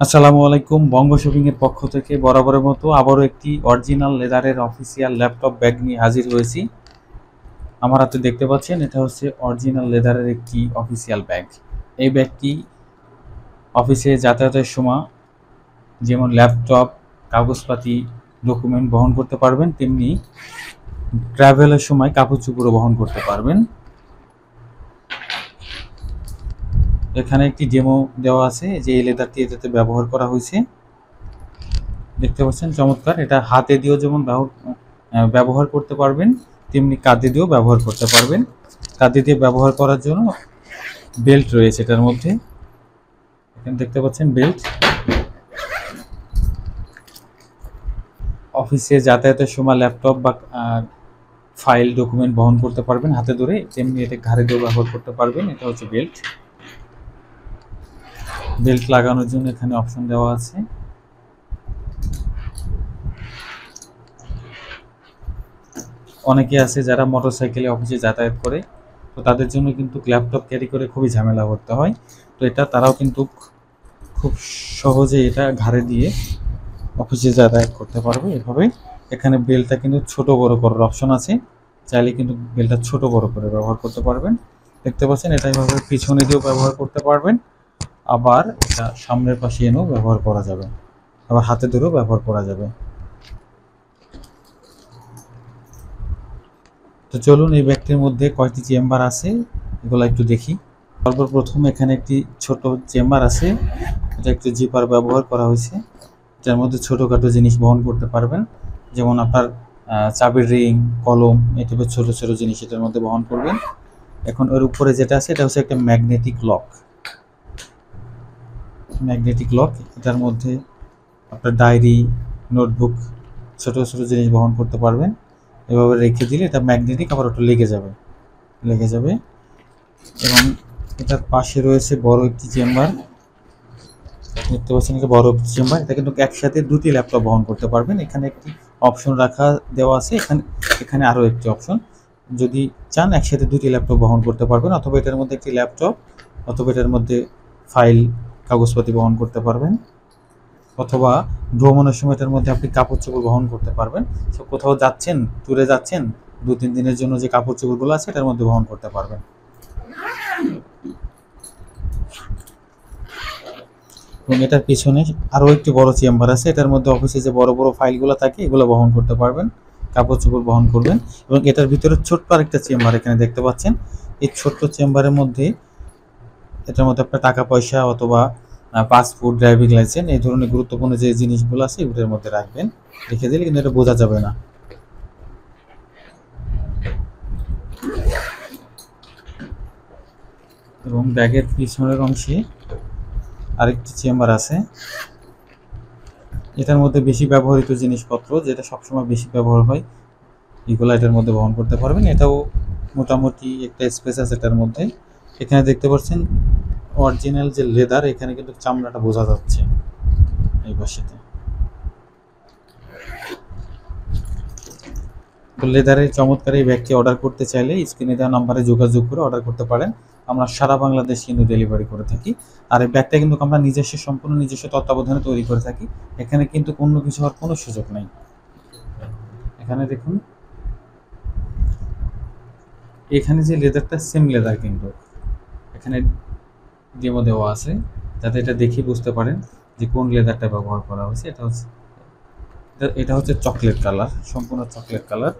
আসসালামু আলাইকুম। বঙ্গ শপিং এর পক্ষ থেকে বরাবরের মতো আবারও একটি অরিজিনাল লেদারের অফিসিয়াল ল্যাপটপ ব্যাগ নিয়ে হাজির হয়েছি। আমার হাতে দেখতে পাচ্ছেন, এটা হচ্ছে অরিজিনাল লেদারের একটি অফিসিয়াল ব্যাগ। এই ব্যাগটি অফিসে যাতায়াতের সময় যেমন ল্যাপটপ, কাগজপাতি, ডকুমেন্ট বহন করতে পারবেন, তেমনি ট্রাভেলের সময় কাপড় চোপড়ও বহন করতে পারবেন। এখানে একটি ডেমো দেওয়া আছে যে এই লেদারটি এটাতে ব্যবহার করা হয়েছে। দেখতে পাচ্ছেন চমৎকার। এটা হাতে দিয়েও যেমন ব্যবহার করতে পারবেন, তেমনি কাঁধে দিয়েও ব্যবহার করতে পারবেন। কাঁধে দিয়ে ব্যবহার করার জন্য বেল্ট রয়েছে এটার মধ্যে, এখানে দেখতে পাচ্ছেন বেল্ট। অফিসে যাতায়াতের সময় ল্যাপটপ বা ফাইল ডকুমেন্ট বহন করতে পারবেন হাতে ধরে, তেমনি এটা ঘাড়ে দিয়েও ব্যবহার করতে পারবেন। এটা হচ্ছে বেল্ট। বেল্ট লাগানোর জন্য এখানে অপশন দেওয়া আছে। অনেকে আছে যারা মোটরসাইকেলে অফিসে যাতায়াত করে, তো তাদের জন্য কিন্তু ল্যাপটপ ক্যারি করে খুবই ঝামেলা করতে হয়। তো এটা তারাও কিন্তু খুব সহজে এটা ঘাড়ে দিয়ে অফিসে যাতায়াত করতে পারবে এভাবে। এখানে বেলটা কিন্তু ছোট বড় করার অপশন আছে, চাইলে কিন্তু বেলটা ছোট বড় করে ব্যবহার করতে পারবেন। দেখতে পাচ্ছেন এটা এভাবে পিছনে দিয়েও ব্যবহার করতে পারবেন, আবার এটা সামনের পাশে এনেও ব্যবহার করা যাবে, আবার হাতে ধরেও ব্যবহার করা যাবে। তো চলুন এই ব্যাগটির মধ্যে কয়টি চেম্বার আছে এগুলো একটু দেখি। সর্বপ্রথম এখানে একটি ছোট চেম্বার আছে, এটা একটু জিপার ব্যবহার করা হয়েছে, যার মধ্যে ছোটোখাটো জিনিস বহন করতে পারবেন, যেমন আপনার চাবির রিং, কলম, এই টাইপের ছোটো ছোটো জিনিস এটার মধ্যে বহন করবেন। এখন ওর উপরে যেটা আছে এটা হচ্ছে একটা ম্যাগনেটিক লক। ম্যাগনেটিক লক, এটার মধ্যে আপনার ডায়েরি, নোটবুক, ছোটো ছোটো জিনিস বহন করতে পারবেন। এভাবে রেখে দিলে এটা ম্যাগনেটিক, আবার ওটা লেগে যাবে। এবং এটার পাশে রয়েছে বড় একটি চেম্বার। দেখতে পাচ্ছেন এটা বড় চেম্বার, এটা কিন্তু একসাথে দুটি ল্যাপটপ বহন করতে পারবেন। এখানে একটি অপশন রাখা দেওয়া আছে, এখানে আরও একটি অপশন, যদি চান একসাথে দুটি ল্যাপটপ বহন করতে পারবেন, অথবা এটার মধ্যে একটি ল্যাপটপ, অথবা এটার মধ্যে ফাইল কাগজপাতি বহন করতে পারবেন, অথবা ভ্রমণের সময় এটার মধ্যে আপনি কাপড় চোপড় বহন করতে পারবেন। সো কোথাও যাচ্ছেন, ট্যুরে যাচ্ছেন, 2-3 দিনের জন্য যে কাপড় চোপড়গুলো আছে এটার মধ্যে বহন করতে পারবেন। এবং এটার পিছনে আরও একটি বড় চেম্বার আছে, এটার মধ্যে অফিসে যে বড় বড় ফাইলগুলো থাকে এগুলো বহন করতে পারবেন, কাপড় চোপড় বহন করবেন। এবং এটার ভিতরে ছোট্ট আরেকটা চেম্বার এখানে দেখতে পাচ্ছেন। এই ছোট্ট চেম্বারের মধ্যে, এটার মধ্যে আপনার টাকা পয়সা অথবা পাসপোর্ট, ড্রাইভিং লাইসেন্স, এই ধরনের গুরুত্বপূর্ণ যে জিনিসগুলো আছে এগুলোর মধ্যে রাখবেন। রেখে দিলে কিন্তু এটা বোঝা যাবে না। এবং ব্যাগের পিছনের অংশে আরেকটি চেম্বার আছে, এটার মধ্যে বেশি ব্যবহৃত জিনিসপত্র যেটা সবসময় বেশি ব্যবহার হয় এগুলো এটার মধ্যে বহন করতে পারবেন। এটাও মোটামুটি একটা স্পেস আছে এটার মধ্যে। এখানে দেখতে পাচ্ছেন অরিজিনাল যে লেদার, এখানে কিন্তু চামড়াটা বোঝা যাচ্ছে এই পাশেতে। তো লেদারের চমৎকার এই ব্যাগটি অর্ডার করতে চাইলে স্ক্রিনে দেওয়া নাম্বারে যোগাযোগ করে অর্ডার করতে পারেন। আমরা সারা বাংলাদেশ কিন্তু ডেলিভারি করে থাকি। আর এই ব্যাগটা কিন্তু আমরা সম্পূর্ণ নিজস্ব তত্ত্বাবধানে তৈরি করে থাকি। এখানে কিন্তু অন্য কিছু হওয়ার কোনো সুযোগ নেই। এখানে দেখুন, এখানে যে লেদারটা সেম লেদার, কিন্তু এখানে ডেমো দেওয়া আছে যাতে এটা দেখে বুঝতে পারেন যে কোন লেদারটা ব্যবহার করা হয়েছে। এটা হচ্ছে চকলেট কালার, সম্পূর্ণ চকলেট কালার।